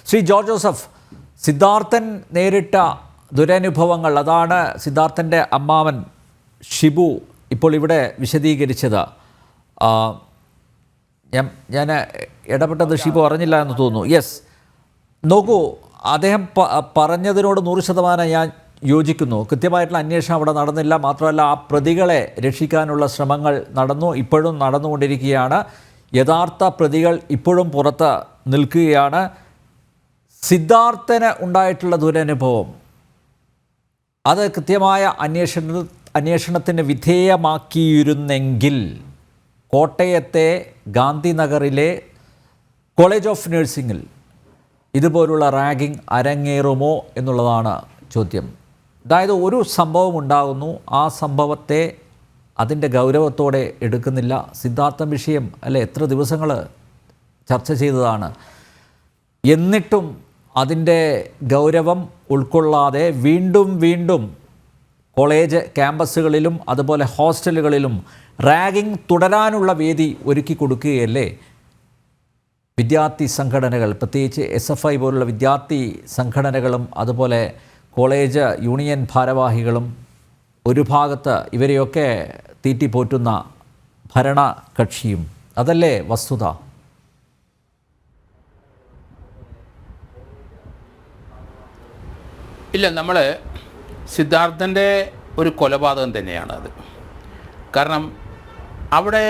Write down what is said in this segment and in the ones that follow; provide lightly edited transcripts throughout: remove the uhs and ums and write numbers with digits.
Shri George Joseph, Siddharthan നേരിട്ട ദുരനുഭവങ്ങൾ, അതാണ് സിദ്ധാർത്ഥൻ്റെ അമ്മാവൻ ഷിബു ഇപ്പോൾ ഇവിടെ വിശദീകരിച്ചത്. ഞാൻ ഇടപെട്ടത് ഷിബു അറിഞ്ഞില്ല എന്ന് തോന്നുന്നു. യെസ്, നോക്കൂ, അദ്ദേഹം പറഞ്ഞതിനോട് 100% ഞാൻ യോജിക്കുന്നു. കൃത്യമായിട്ടുള്ള അന്വേഷണം അവിടെ നടന്നില്ല. മാത്രമല്ല, ആ പ്രതികളെ രക്ഷിക്കാനുള്ള ശ്രമങ്ങൾ നടന്നു, ഇപ്പോഴും നടന്നുകൊണ്ടിരിക്കുകയാണ്. യഥാർത്ഥ പ്രതികൾ ഇപ്പോഴും പുറത്ത് നിൽക്കുകയാണ്. സിദ്ധാർത്ഥന് ഉണ്ടായിട്ടുള്ള ദുരനുഭവം അത് കൃത്യമായ അന്വേഷണത്തിന് വിധേയമാക്കിയിരുന്നെങ്കിൽ കോട്ടയത്തെ ഗാന്ധിനഗറിലെ കോളേജ് ഓഫ് നഴ്സിംഗിൽ ഇതുപോലുള്ള റാഗിംഗ് അരങ്ങേറുമോ എന്നുള്ളതാണ് ചോദ്യം. അതായത്, ഒരു സംഭവം ഉണ്ടാകുന്നു, ആ സംഭവത്തെ അതിൻ്റെ ഗൗരവത്തോടെ എടുക്കുന്നില്ല. സിദ്ധാർത്ഥൻ വിഷയം അല്ലെ എത്ര ദിവസങ്ങൾ ചർച്ച ചെയ്തതാണ്. എന്നിട്ടും അതിൻ്റെ ഗൗരവം ഉൾക്കൊള്ളാതെ വീണ്ടും വീണ്ടും കോളേജ് ക്യാമ്പസുകളിലും അതുപോലെ ഹോസ്റ്റലുകളിലും റാഗിംഗ് തുടരാനുള്ള വേദി ഒരുക്കി കൊടുക്കുകയല്ലേ വിദ്യാർത്ഥി സംഘടനകൾ, പ്രത്യേകിച്ച് SFI പോലുള്ള വിദ്യാർത്ഥി സംഘടനകളും അതുപോലെ കോളേജ് യൂണിയൻ ഭാരവാഹികളും. ഒരു ഭാഗത്ത് ഇവരെയൊക്കെ തീറ്റിപ്പോറ്റുന്ന ഭരണകക്ഷിയും. അതല്ലേ വസ്തുത? ഇല്ല, നമ്മൾ സിദ്ധാർത്ഥൻ്റെ ഒരു കൊലപാതകം തന്നെയാണ് അത്. കാരണം അവിടെ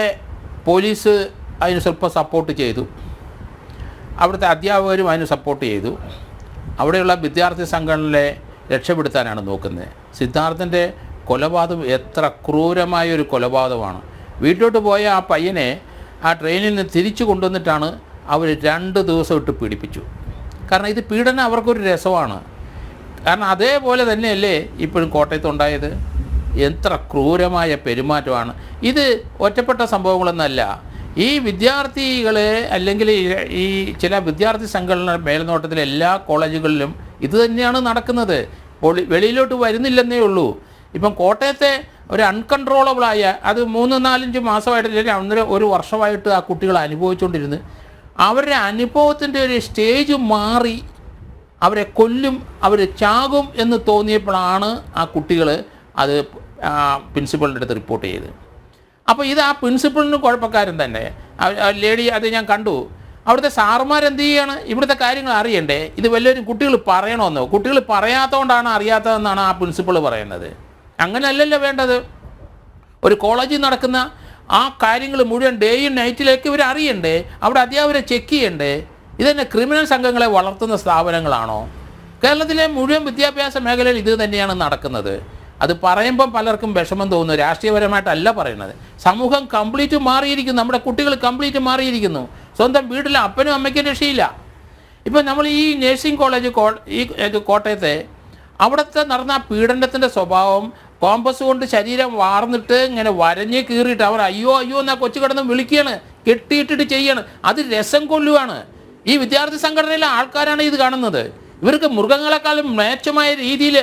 പോലീസ് അതിന് സ്വല്പം സപ്പോർട്ട് ചെയ്തു, അവിടുത്തെ അധ്യാപകരും അതിന് സപ്പോർട്ട് ചെയ്തു. അവിടെയുള്ള വിദ്യാർത്ഥി സംഘടനകളെ രക്ഷപ്പെടുത്താനാണ് നോക്കുന്നത്. സിദ്ധാർത്ഥൻ്റെ കൊലപാതകം എത്ര ക്രൂരമായൊരു കൊലപാതകമാണ്. വീട്ടിലോട്ട് പോയ ആ പയ്യനെ ആ ട്രെയിനിൽ നിന്ന് തിരിച്ചു കൊണ്ടുവന്നിട്ടാണ് അവർ 2 ദിവസം ഇട്ട് പീഡിപ്പിച്ചു. കാരണം ഇത് പീഡനം അവർക്കൊരു രസമാണ്. കാരണം അതേപോലെ തന്നെയല്ലേ ഇപ്പോഴും കോട്ടയത്തുണ്ടായത്. എത്ര ക്രൂരമായ പെരുമാറ്റമാണ് ഇത്. ഒറ്റപ്പെട്ട സംഭവങ്ങളൊന്നുമല്ല. ഈ വിദ്യാർത്ഥികളെ അല്ലെങ്കിൽ ഈ ചില വിദ്യാർത്ഥി സംഘടന മേൽനോട്ടത്തിലെ എല്ലാ കോളേജുകളിലും ഇത് തന്നെയാണ് നടക്കുന്നത്. വെളിയിലോട്ട് വരുന്നില്ലെന്നേ ഉള്ളൂ. ഇപ്പം കോട്ടയത്തെ ഒരു അൺകൺട്രോളബിളായ അത് 3-4-5 മാസമായിട്ട്, 1 വർഷമായിട്ട് ആ കുട്ടികൾ അനുഭവിച്ചുകൊണ്ടിരുന്ന് അവരുടെ അനുഭവത്തിൻ്റെ ഒരു സ്റ്റേജ് മാറി അവരെ കൊല്ലും, അവർ ചാകും എന്ന് തോന്നിയപ്പോഴാണ് ആ കുട്ടികൾ അത് പ്രിൻസിപ്പളിൻ്റെ അടുത്ത് റിപ്പോർട്ട് ചെയ്ത്. അപ്പോൾ ഇത് ആ പ്രിൻസിപ്പളിന് കുഴപ്പക്കാരൻ തന്നെ. ലേഡി അത് ഞാൻ കണ്ടു. അവിടുത്തെ സാറുമാരെന്ത് ചെയ്യാണ്? ഇവിടുത്തെ കാര്യങ്ങൾ അറിയണ്ടേ? ഇത് വല്ലവരും കുട്ടികൾ പറയണമെന്നോ? കുട്ടികൾ പറയാത്തതുകൊണ്ടാണ് അറിയാത്തതെന്നാണ് ആ പ്രിൻസിപ്പൾ പറയുന്നത്. അങ്ങനെയല്ലല്ലോ വേണ്ടത്. ഒരു കോളേജിൽ നടക്കുന്ന ആ കാര്യങ്ങൾ മുഴുവൻ ഡേയും നൈറ്റിലേക്ക് ഇവർ അറിയണ്ടേ? അവിടെ അധ്യാപകരെ ചെക്ക് ചെയ്യണ്ടേ? ഇതന്നെ ക്രിമിനൽ സംഘങ്ങളെ വളർത്തുന്ന സ്ഥാപനങ്ങളാണോ? കേരളത്തിലെ മുഴുവൻ വിദ്യാഭ്യാസ മേഖലയിൽ ഇത് തന്നെയാണ് നടക്കുന്നത്. അത് പറയുമ്പം പലർക്കും വിഷമം തോന്നുന്നു. രാഷ്ട്രീയപരമായിട്ടല്ല പറയുന്നത്. സമൂഹം കംപ്ലീറ്റ് മാറിയിരിക്കുന്നു. നമ്മുടെ കുട്ടികൾ കംപ്ലീറ്റ് മാറിയിരിക്കുന്നു. സ്വന്തം വീട്ടിലെ അപ്പനും അമ്മയ്ക്കും രക്ഷയില്ല. ഇപ്പം നമ്മൾ ഈ നഴ്സിംഗ് കോളേജ് ഈ കോട്ടയത്തെ അവിടുത്തെ നടന്ന പീഡനത്തിൻ്റെ സ്വഭാവം, കോമ്പസ് കൊണ്ട് ശരീരം വാർന്നിട്ട് ഇങ്ങനെ വരഞ്ഞ് കീറിയിട്ട് അവർ അയ്യോ അയ്യോ എന്നാ കൊച്ചു കിടന്ന് വിളിക്കുകയാണ്, കെട്ടിയിട്ടിട്ട് ചെയ്യാണ്. അത് രസം കൊല്ലുവാണ്. ഈ വിദ്യാർത്ഥി സംഘടനയിലെ ആൾക്കാരാണ് ഇത് കാണുന്നത്. ഇവർക്ക് മൃഗങ്ങളെക്കാളും മ്ലേച്ഛമായ രീതിയിൽ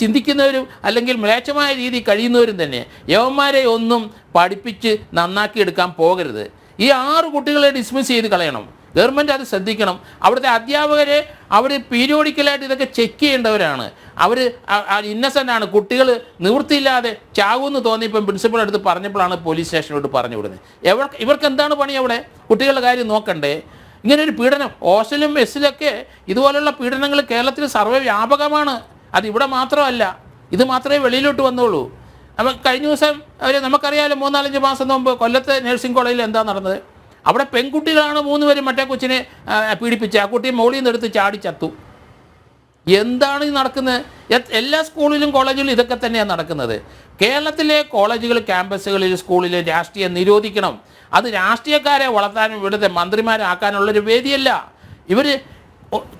ചിന്തിക്കുന്നവരും അല്ലെങ്കിൽ മ്ലേച്ഛമായ രീതിയിൽ കഴിയുന്നവരും തന്നെ. യവന്മാരെ ഒന്നും പഠിപ്പിച്ച് നന്നാക്കി എടുക്കാൻ പോകരുത്. ഈ 6 കുട്ടികളെ ഡിസ്മിസ് ചെയ്ത് കളയണം. ഗവൺമെൻറ് അത് ശ്രദ്ധിക്കണം. അവിടുത്തെ അധ്യാപകരെ അവർ പീരിയോഡിക്കലായിട്ട് ഇതൊക്കെ ചെക്ക് ചെയ്യേണ്ടവരാണ്. അവർ ഇന്നസെൻ്റ് ആണ്. കുട്ടികൾ നിവൃത്തിയില്ലാതെ ചാവുമെന്ന് തോന്നിയപ്പം പ്രിൻസിപ്പൾ അടുത്ത് പറഞ്ഞപ്പോഴാണ് പോലീസ് സ്റ്റേഷനിലോട്ട് പറഞ്ഞു വിടുന്നത്. ഇവർക്ക് എന്താണ് പണി അവിടെ? കുട്ടികളുടെ കാര്യം നോക്കണ്ടേ? ഇങ്ങനൊരു പീഡനം ഹോസ്റ്റലും മെസ്സിലൊക്കെ ഇതുപോലുള്ള പീഡനങ്ങൾ കേരളത്തിൽ സർവ്വവ്യാപകമാണ്. അതിവിടെ മാത്രമല്ല, ഇത് മാത്രമേ വെളിയിലോട്ട് വന്നുള്ളൂ. കഴിഞ്ഞ ദിവസം നമുക്കറിയാമല്ലോ, 3-4 മാസം മുമ്പ് കൊല്ലത്തെ നഴ്സിംഗ് കോളേജിൽ എന്താ നടന്നത്? അവിടെ പെൺകുട്ടികളാണ് 3 പേരും മറ്റേ കൊച്ചിനെ പീഡിപ്പിച്ച് ആ കുട്ടിയെ മോളിൽ നിന്ന് എടുത്ത് ചാടി ചത്തു. എന്താണ് ഈ നടക്കുന്നത്? എല്ലാ സ്കൂളിലും കോളേജിലും ഇതൊക്കെ തന്നെയാണ് നടക്കുന്നത്. കേരളത്തിലെ കോളേജുകൾ, ക്യാമ്പസുകളിൽ, സ്കൂളിൽ രാഷ്ട്രീയം നിരോധിക്കണം. അത് രാഷ്ട്രീയക്കാരെ വളർത്താനും ഇവിടുത്തെ മന്ത്രിമാരാക്കാനുള്ളൊരു വേദിയല്ല. ഇവർ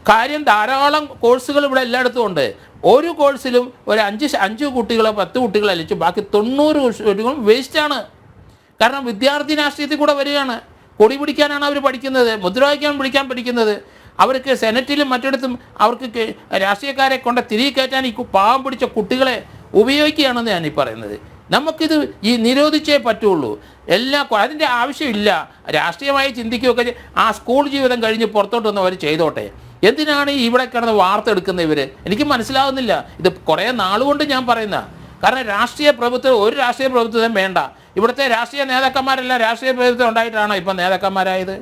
കാര്യം ധാരാളം കോഴ്സുകൾ ഇവിടെ എല്ലായിടത്തും ഉണ്ട്. ഒരു കോഴ്സിലും ഒരു 5 കുട്ടികളോ 10 കുട്ടികളോ അല്ലിച്ചു, ബാക്കി 90 കുട്ടികളും വേസ്റ്റാണ്. കാരണം വിദ്യാർത്ഥി രാഷ്ട്രീയത്തിൽ കൂടെ വരികയാണ്. കൊടി പിടിക്കാനാണ് അവർ പഠിക്കുന്നത്, മുദ്രാവാക്യം പിടിക്കാൻ പഠിക്കുന്നത്. അവർക്ക് സെനറ്റിലും മറ്റിടത്തും അവർക്ക് രാഷ്ട്രീയക്കാരെ കൊണ്ട് തിരികെ കയറ്റാൻ ഈ പാവം പിടിച്ച കുട്ടികളെ ഉപയോഗിക്കുകയാണെന്ന് ഞാനീ പറയുന്നത്. നമുക്കിത് നിരോധിച്ചേ പറ്റുള്ളൂ. അതിൻ്റെ ആവശ്യമില്ല. രാഷ്ട്രീയമായി ചിന്തിക്കുകയൊക്കെ ആ സ്കൂൾ ജീവിതം കഴിഞ്ഞ് പുറത്തോട്ട് വന്നവർ ചെയ്തോട്ടെ. എന്തിനാണ് ഇവിടെ കിടന്ന് വാർത്തെടുക്കുന്ന ഇവർ? എനിക്ക് മനസ്സിലാവുന്നില്ല. ഇത് കുറേ നാളുകൊണ്ട് ഞാൻ പറയുന്ന, കാരണം രാഷ്ട്രീയ പ്രഭുത്വം, ഒരു രാഷ്ട്രീയ പ്രഭുത്വം വേണ്ട. ഇവിടുത്തെ രാഷ്ട്രീയ നേതാക്കന്മാരെല്ലാം രാഷ്ട്രീയ പ്രഭുത്വം ഉണ്ടായിട്ടാണോ ഇപ്പം നേതാക്കന്മാരായത്?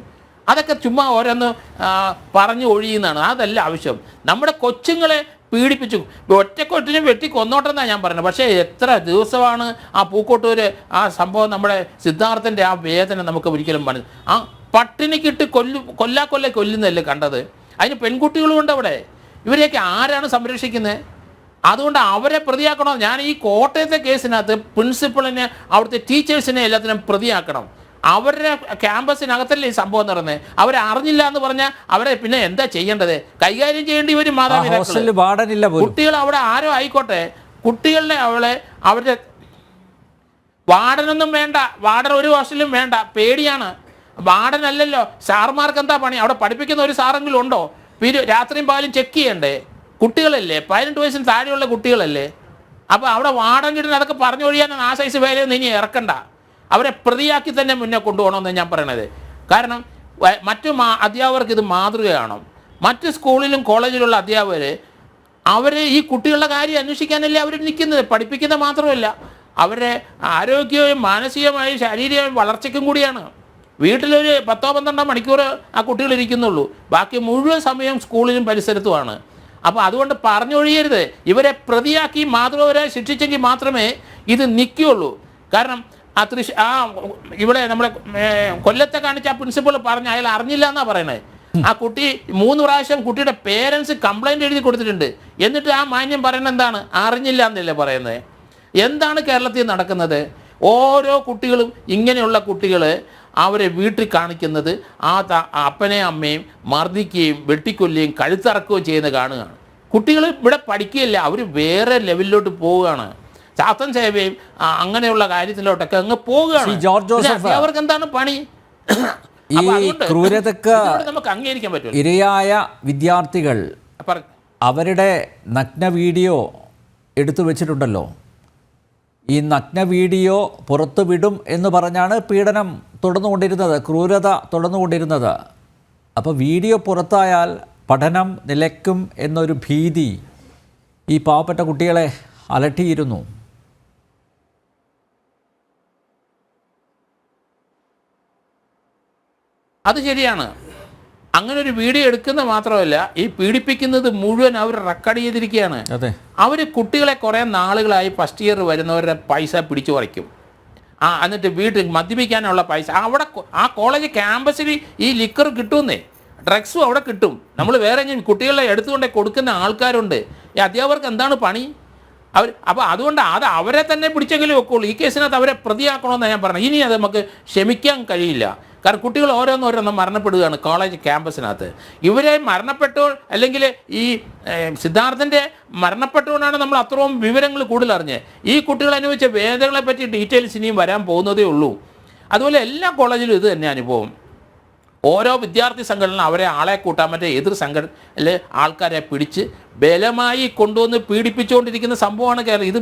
അതൊക്കെ ചുമ്മാ ഓരോന്ന് പറഞ്ഞു ഒഴിയുന്നതാണ്. അതല്ല ആവശ്യം. നമ്മുടെ കൊച്ചുങ്ങളെ പീഡിപ്പിച്ചു ഒറ്റക്കൊറ്റിനും വെട്ടി കൊന്നോട്ടെന്നാണ് ഞാൻ പറയുന്നത്. പക്ഷേ എത്ര ദിവസമാണ് ആ പൂക്കോട്ടൂർ ആ സംഭവം, നമ്മുടെ സിദ്ധാർത്ഥൻ്റെ ആ വേദന നമുക്ക് ഒരിക്കലും ആ പട്ടിണിക്കിട്ട് കൊല്ലുന്നതല്ലേ കണ്ടത്? അതിന് പെൺകുട്ടികളുമുണ്ട് അവിടെ. ഇവരെയൊക്കെ ആരാണ് സംരക്ഷിക്കുന്നത്? അതുകൊണ്ട് അവരെ പ്രതിയാക്കണം. ഞാൻ ഈ കോട്ടയത്തെ കേസിനകത്ത് പ്രിൻസിപ്പളിനെ, അവിടുത്തെ ടീച്ചേഴ്സിനെ എല്ലാത്തിനും പ്രതിയാക്കണം. അവരുടെ ക്യാമ്പസിനകത്തല്ലേ ഈ സംഭവം നടന്നത്. അവരെ അറിഞ്ഞില്ല എന്ന് പറഞ്ഞാൽ അവരെ പിന്നെ എന്താ ചെയ്യേണ്ടത്? കൈകാര്യം ചെയ്യേണ്ടി വരും മാതാപിതാക്കൾ. കുട്ടികൾ അവിടെ ആരോ ആയിക്കോട്ടെ, കുട്ടികളുടെ അവരുടെ വാർഡനൊന്നും വേണ്ട, വാർഡൻ ഒരു ഹോസ്റ്റലും വേണ്ട, പേടിയാണ്. വാർഡനല്ലല്ലോ, സാർമാർക്ക് എന്താ പണി? അവിടെ പഠിപ്പിക്കുന്ന ഒരു സാറെങ്കിലും ഉണ്ടോ? രാത്രിയും പകലും ചെക്ക് ചെയ്യണ്ടേ? കുട്ടികളല്ലേ, 18 വയസ്സിന് താഴെയുള്ള കുട്ടികളല്ലേ? അപ്പോൾ അവിടെ വാർഡൻ കിട്ടുന്ന അതൊക്കെ പറഞ്ഞു ഒഴിയാനാണ്. ആ സൈസ് വേലയൊന്നും ഇനി ഇറക്കണ്ട. അവരെ പ്രതിയാക്കി തന്നെ മുന്നേ കൊണ്ടുപോകണമെന്ന് ഞാൻ പറയണത്. കാരണം മറ്റു അധ്യാപകർക്ക് ഇത് മാതൃകയാണ്. മറ്റ് സ്കൂളിലും കോളേജിലുള്ള അധ്യാപകർ അവർ ഈ കുട്ടികളുടെ കാര്യം അന്വേഷിക്കാനല്ലേ അവർ നിൽക്കുന്നത്. പഠിപ്പിക്കുന്ന മാത്രമല്ല, അവരുടെ ആരോഗ്യവും മാനസികമായും ശാരീരികമായും വളർച്ചയ്ക്കും കൂടിയാണ്. വീട്ടിലൊരു 10-12 മണിക്കൂർ ആ കുട്ടികൾ ഇരിക്കുന്നുള്ളൂ, ബാക്കി മുഴുവൻ സമയം സ്കൂളിലും പരിസരത്തുമാണ്. അപ്പോൾ അതുകൊണ്ട് പറഞ്ഞൊഴിയരുത്. ഇവരെ പ്രതിയാക്കി മാതൃകപരമായി ശിക്ഷിച്ചെങ്കിൽ മാത്രമേ ഇത് നിൽക്കുകയുള്ളൂ. കാരണം ഇവിടെ നമ്മളെ കൊല്ലത്തെ കാണിച്ച ആ പ്രിൻസിപ്പൾ പറഞ്ഞ അയാൾ അറിഞ്ഞില്ല എന്നാണ് പറയണത്. ആ കുട്ടി 3 പ്രാവശ്യം കുട്ടിയുടെ പേരൻസ് കംപ്ലൈൻറ്റ് എഴുതി കൊടുത്തിട്ടുണ്ട്. എന്നിട്ട് ആ മാന്യം പറയുന്നത് എന്താണ്? അറിഞ്ഞില്ല എന്നല്ലേ പറയുന്നത്. എന്താണ് കേരളത്തിൽ നടക്കുന്നത്? ഓരോ കുട്ടികളും ഇങ്ങനെയുള്ള കുട്ടികൾ അവരെ വീട്ടിൽ കാണിക്കുന്നത് ആ അപ്പനെയും അമ്മയും മർദ്ദിക്കുകയും വെട്ടിക്കൊല്ലുകയും കഴുത്തറക്കുകയും ചെയ്യുന്നത് കാണുകയാണ്. കുട്ടികൾ ഇവിടെ പഠിക്കുകയില്ല, അവർ വേറെ ലെവലിലോട്ട് പോവുകയാണ്. ചാത്തൻ സേവയും അങ്ങനെയുള്ള കാര്യത്തിലോട്ടൊക്കെ അങ്ങ് പോവുകയാണ്. അവർക്ക് എന്താണ് പണി? ഈ ക്രൂരതയ്ക്ക് നമുക്ക് അംഗീകരിക്കാൻ പറ്റും. ഇരയായ വിദ്യാർത്ഥികൾ അവരുടെ നഗ്ന വീഡിയോ എടുത്തു വെച്ചിട്ടുണ്ടല്ലോ. ഈ നഗ്ന വീഡിയോ പുറത്തു വിടും എന്ന് പറഞ്ഞാണ് പീഡനം തുടർന്നുകൊണ്ടിരുന്നത്, ക്രൂരത തുടർന്നുകൊണ്ടിരുന്നത്. അപ്പോൾ വീഡിയോ പുറത്തായാൽ പഠനം നിലയ്ക്കും എന്നൊരു ഭീതി ഈ പാവപ്പെട്ട കുട്ടികളെ അലട്ടിയിരുന്നു. അത് ശരിയാണ്. അങ്ങനെ ഒരു വീഡിയോ എടുക്കുന്ന മാത്രമല്ല, ഈ പീഡിപ്പിക്കുന്നത് മുഴുവൻ അവർ റെക്കോർഡ് ചെയ്തിരിക്കുകയാണ്. അവർ കുട്ടികളെ കുറേ നാളുകളായി ഫസ്റ്റ് ഇയർ വരുന്നവരുടെ പൈസ പിടിച്ചു പറിക്കും. എന്നിട്ട് വീട്ടിൽ മദ്യപിക്കാനുള്ള പൈസ അവിടെ ആ കോളേജ് ക്യാമ്പസിൽ ഈ ലിക്കർ കിട്ടുമെന്നേ, ഡ്രഗ്സും അവിടെ കിട്ടും. നമ്മൾ വേറെ കുട്ടികളെ എടുത്തുകൊണ്ടേ കൊടുക്കുന്ന ആൾക്കാരുണ്ട്. ഈ അധ്യാപകർക്ക് എന്താണ് പണി? അപ്പോൾ അതുകൊണ്ട് അവരെ തന്നെ പിടിച്ചെങ്കിലും വെക്കുള്ളൂ. ഈ കേസിനകത്ത് അവരെ പ്രതിയാക്കണമെന്നാണ് ഞാൻ പറഞ്ഞത്. ഇനി അത് നമുക്ക് ക്ഷമിക്കാൻ കഴിയില്ല. കാരണം കുട്ടികൾ ഓരോന്നോരോന്നും മരണപ്പെടുകയാണ് കോളേജ് ക്യാമ്പസിനകത്ത്. ഇവരെ മരണപ്പെട്ടു, അല്ലെങ്കിൽ ഈ സിദ്ധാർത്ഥൻ്റെ മരണപ്പെട്ടുകൊണ്ടാണ് നമ്മൾ അത്രയും വിവരങ്ങൾ കൂടുതൽ അറിഞ്ഞത്. ഈ കുട്ടികൾ അനുഭവിച്ച വേദനകളെ പറ്റി ഡീറ്റെയിൽസ് ഇനിയും വരാൻ പോകുന്നതേ ഉള്ളൂ. അതുപോലെ എല്ലാ കോളേജിലും ഇത് തന്നെ അനുഭവം. ഓരോ വിദ്യാർത്ഥി സംഘടന അവരെ ആളെ കൂട്ടാൻ മറ്റേ എതിർ സംഘടനയിലെ ആൾക്കാരെ പിടിച്ച് ബലമായി കൊണ്ടുവന്ന് പീഡിപ്പിച്ചുകൊണ്ടിരിക്കുന്ന സംഭവമാണ് കേരളം. ഇത്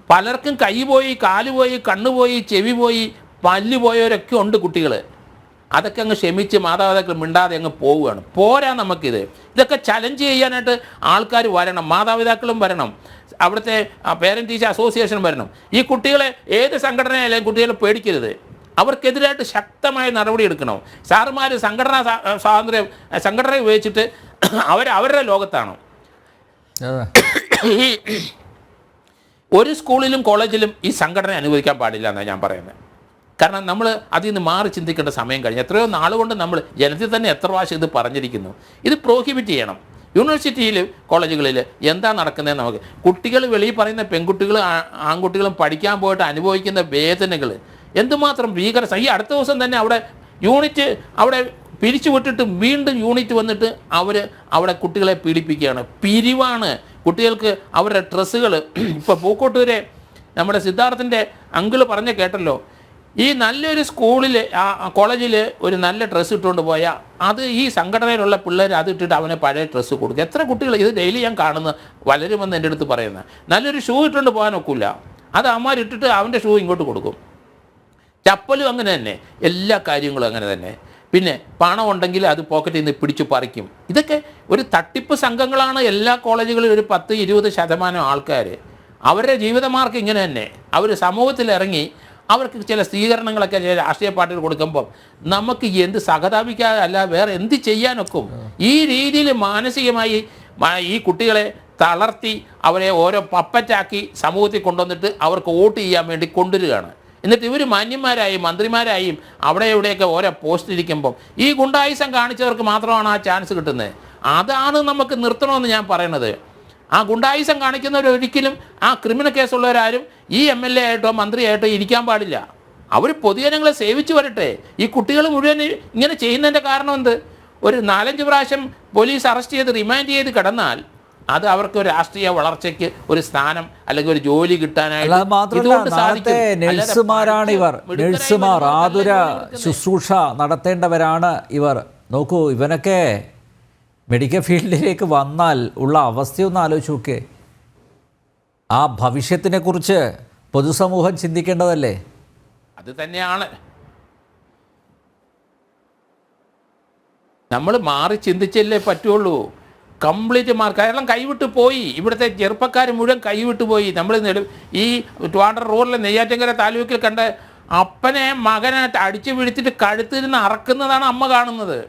പലർക്കും കൈ പോയി, കാല് പോയി, കണ്ണ് പോയി, ചെവി പോയി, പല്ല് പോയവരൊക്കെ ഉണ്ട് കുട്ടികൾ. അതൊക്കെ അങ്ങ് ക്ഷമിച്ച് മാതാപിതാക്കൾ മിണ്ടാതെ അങ്ങ് പോവുകയാണ്. പോരാ നമുക്കിത്. ഇതൊക്കെ ചലഞ്ച് ചെയ്യാനായിട്ട് ആൾക്കാർ വരണം, മാതാപിതാക്കളും വരണം, അവിടുത്തെ പേരൻറ് ടീച്ചർ അസോസിയേഷൻ വരണം. ഈ കുട്ടികളെ ഏത് സംഘടനയായാലും കുട്ടികളെ പേടിക്കരുത്. അവർക്കെതിരായിട്ട് ശക്തമായ നടപടി എടുക്കണം. സാറുമാർ സ്വാതന്ത്ര്യം സംഘടന ഉപയോഗിച്ചിട്ട് അവരുടെ ലോകത്താണ്. ഒരു സ്കൂളിലും കോളേജിലും ഈ സംഘടന അനുവദിക്കാൻ പാടില്ല എന്നാണ് ഞാൻ പറയുന്നത്. കാരണം നമ്മൾ അതിൽ നിന്ന് മാറി ചിന്തിക്കേണ്ട സമയം കഴിഞ്ഞു. എത്രയോ നാളുകൊണ്ട് നമ്മൾ ജനത്തിൽ തന്നെ എത്ര പ്രാവശ്യം ഇത് പറഞ്ഞിരിക്കുന്നു. ഇത് പ്രോഹിബിറ്റ് ചെയ്യണം. യൂണിവേഴ്സിറ്റിയിലും കോളേജുകളിൽ എന്താ നടക്കുന്നത് നമുക്ക് കുട്ടികൾ വെളിയിൽ പറയുന്ന പെൺകുട്ടികളും ആൺകുട്ടികളും പഠിക്കാൻ പോയിട്ട് അനുഭവിക്കുന്ന വേദനകൾ എന്തുമാത്രം ഭീകര. ഈ അടുത്ത ദിവസം തന്നെ അവിടെ യൂണിറ്റ് അവിടെ പിരിച്ചു വിട്ടിട്ട് വീണ്ടും യൂണിറ്റ് വന്നിട്ട് അവിടെ കുട്ടികളെ പീഡിപ്പിക്കുകയാണ്. പിരിവാണ്. കുട്ടികൾക്ക് അവരുടെ ഡ്രസ്സുകൾ ഇപ്പോൾ പൂക്കോട്ടൂരെ നമ്മുടെ സിദ്ധാർത്ഥൻ്റെ അങ്കിള് പറഞ്ഞ കേട്ടല്ലോ, ഈ നല്ലൊരു സ്കൂളിൽ കോളേജിൽ ഒരു നല്ല ഡ്രസ്സ് ഇട്ടുകൊണ്ട് പോയാൽ അത് ഈ സംഘടനയിലുള്ള പിള്ളേർ അത് ഇട്ടിട്ട് അവനെ പഴയ ഡ്രസ്സ് കൊടുക്കും. എത്ര കുട്ടികൾ ഇത് ഡെയിലി ഞാൻ കാണുന്ന വളരുമെന്ന് എൻ്റെ അടുത്ത് പറയുന്നത്. നല്ലൊരു ഷൂ ഇട്ടുകൊണ്ട് പോകാൻ ഒക്കില്ല, അത് അമ്മമാരിട്ടിട്ട് അവൻ്റെ ഷൂ ഇങ്ങോട്ട് കൊടുക്കും. ചപ്പലും അങ്ങനെ തന്നെ, എല്ലാ കാര്യങ്ങളും അങ്ങനെ തന്നെ. പിന്നെ പണം ഉണ്ടെങ്കിൽ അത് പോക്കറ്റിൽ നിന്ന് പിടിച്ചു പറിക്കും. ഇതൊക്കെ ഒരു തട്ടിപ്പ് സംഘങ്ങളാണ് എല്ലാ കോളേജുകളിലും. ഒരു 10-20% ആൾക്കാർ. അവരുടെ ജീവിതമാർഗ്ഗം ഇങ്ങനെ തന്നെ. അവർ സമൂഹത്തിൽ ഇറങ്ങി അവർക്ക് ചില സ്വീകരണങ്ങളൊക്കെ ചില രാഷ്ട്രീയ പാർട്ടികൾ കൊടുക്കുമ്പം നമുക്ക് എന്ത് സഹതാപിക്കാതെ അല്ല വേറെ എന്ത് ചെയ്യാനൊക്കും? ഈ രീതിയിൽ മാനസികമായി ഈ കുട്ടികളെ തളർത്തി അവരെ ഓരോ പപ്പറ്റാക്കി സമൂഹത്തിൽ കൊണ്ടുവന്നിട്ട് അവർക്ക് വോട്ട് ചെയ്യാൻ വേണ്ടി കൊണ്ടുവരികയാണ്. എന്നിട്ട് ഇവർ മാന്യന്മാരായും മന്ത്രിമാരായും അവിടെ ഇവിടെയൊക്കെ ഓരോ പോസ്റ്റ് ഇരിക്കുമ്പം ഈ ഗുണ്ടായുസം കാണിച്ചവർക്ക് മാത്രമാണ് ആ ചാൻസ് കിട്ടുന്നത്. അതാണ് നമുക്ക് നിർത്തണമെന്ന് ഞാൻ പറയണത്. ആ ഗുണ്ടായുസം കാണിക്കുന്നവർ ഒരിക്കലും ആ ക്രിമിനൽ കേസുള്ളവരാരും ഈ MLA ആയിട്ടോ മന്ത്രിയായിട്ടോ ഇരിക്കാൻ പാടില്ല. അവർ പൊതുജനങ്ങളെ സേവിച്ചു വരട്ടെ. ഈ കുട്ടികൾ മുഴുവൻ ഇങ്ങനെ ചെയ്യുന്നതിൻ്റെ കാരണം എന്ത്? ഒരു 4-5 പ്രാവശ്യം പോലീസ് അറസ്റ്റ് ചെയ്ത് റിമാൻഡ് ചെയ്ത് കിടന്നാൽ അത് അവർക്ക് ഒരു രാഷ്ട്രീയ വളർച്ചയ്ക്ക് ഒരു സ്ഥാനം അല്ലെങ്കിൽ ഒരു ജോലി കിട്ടാനായിട്ട് നഴ്സുമാരാണ് ഇവർ. നഴ്സുമാർ, ആതുര ശുശ്രൂഷ നടത്തേണ്ടവരാണ് ഇവർ. നോക്കൂ, ഇവനൊക്കെ മെഡിക്കൽ ഫീൽഡിലേക്ക് വന്നാൽ ഉള്ള അവസ്ഥയൊന്ന് ആലോചിച്ച് നോക്കേ. ആ ഭവിഷ്യത്തിനെ കുറിച്ച് പൊതുസമൂഹം ചിന്തിക്കേണ്ടതല്ലേ? അത് തന്നെയാണ് നമ്മൾ മാറി ചിന്തിച്ചല്ലേ പറ്റുള്ളൂ. കംപ്ലീറ്റ് കേരളം കൈവിട്ട് പോയി. ഇവിടുത്തെ ചെറുപ്പക്കാർ മുഴുവൻ കൈവിട്ട് പോയി. നമ്മൾ ഈ ട്രിവാൻഡ്രം റൂറൽ നെയ്യാറ്റിൻകര താലൂക്കിൽ കണ്ട അപ്പനെ മകനെ അടിച്ചു വീഴ്ത്തിട്ട് കഴുത്തിരുന്ന് അറക്കുന്നതാണ് അമ്മ കാണുന്നത്.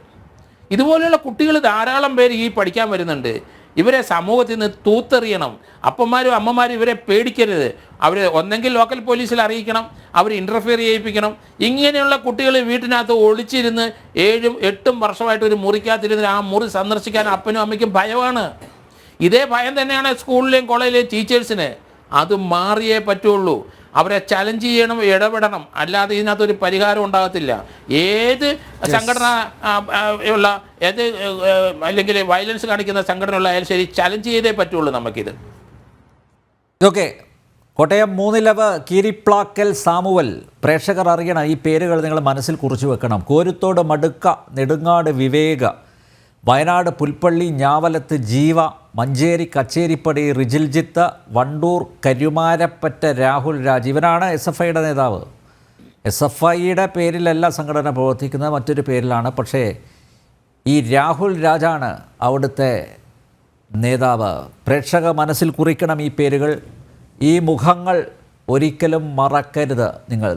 ഇതുപോലെയുള്ള കുട്ടികൾ ധാരാളം പേര് ഈ പഠിക്കാൻ വരുന്നുണ്ട്. ഇവരെ സമൂഹത്തിൽ നിന്ന് തൂത്തെറിയണം. അപ്പന്മാരും അമ്മമാരും ഇവരെ പേടിക്കരുത്. അവർ ഒന്നെങ്കിൽ ലോക്കൽ പോലീസിൽ അറിയിക്കണം, അവർ ഇൻ്റർഫിയർ ചെയ്യിപ്പിക്കണം. ഇങ്ങനെയുള്ള കുട്ടികൾ വീട്ടിനകത്ത് ഒളിച്ചിരുന്ന് 7-8 വർഷമായിട്ട് ഒരു മുറിക്കകത്തിരുന്ന് ആ മുറി സന്ദർശിക്കാൻ അപ്പനും അമ്മയ്ക്കും ഭയമാണ്. ഇതേ ഭയം തന്നെയാണ് സ്കൂളിലെയും കോളേജിലെയും ടീച്ചേഴ്സിന്. അത് മാറിയേ പറ്റുള്ളൂ. അവരെ ചലഞ്ച് ചെയ്യണം, ഇടപെടണം. അല്ലാതെ ഇതിനകത്തൊരു പരിഹാരം ഉണ്ടാകത്തില്ല. ഏത് സംഘടന ഉള്ള ഏത് അല്ലെങ്കിൽ വയലൻസ് കാണിക്കുന്ന സംഘടന ഉള്ള ആയാലും ശരി, ചലഞ്ച് ചെയ്തേ പറ്റുള്ളൂ നമുക്കിത്. ഇതൊക്കെ കോട്ടയം 3 കീരിപ്ലാക്കൽ സാമുവൽ. പ്രേക്ഷകർ അറിയണം, ഈ പേരുകൾ നിങ്ങൾ മനസ്സിൽ കുറിച്ച് വെക്കണം. കോരുത്തോട് മടുക്ക നെടുങ്ങാട് വിവേക, വയനാട് പുൽപ്പള്ളി ഞാവലത്ത് ജീവ, മഞ്ചേരി കച്ചേരിപ്പടി റിജിൽജിത്ത്, വണ്ടൂർ കരുമാരപ്പറ്റ രാഹുൽ രാജ്. ഇവനാണ് SFIയുടെ നേതാവ്. SFIയുടെ പേരിലല്ല സംഘടന പ്രവർത്തിക്കുന്നത്, മറ്റൊരു പേരിലാണ്. പക്ഷേ ഈ രാഹുൽ രാജാണ് അവിടുത്തെ നേതാവ്. പ്രേക്ഷക മനസ്സിൽ കുറിക്കണം ഈ പേരുകൾ. ഈ മുഖങ്ങൾ ഒരിക്കലും മറക്കരുത് നിങ്ങൾ.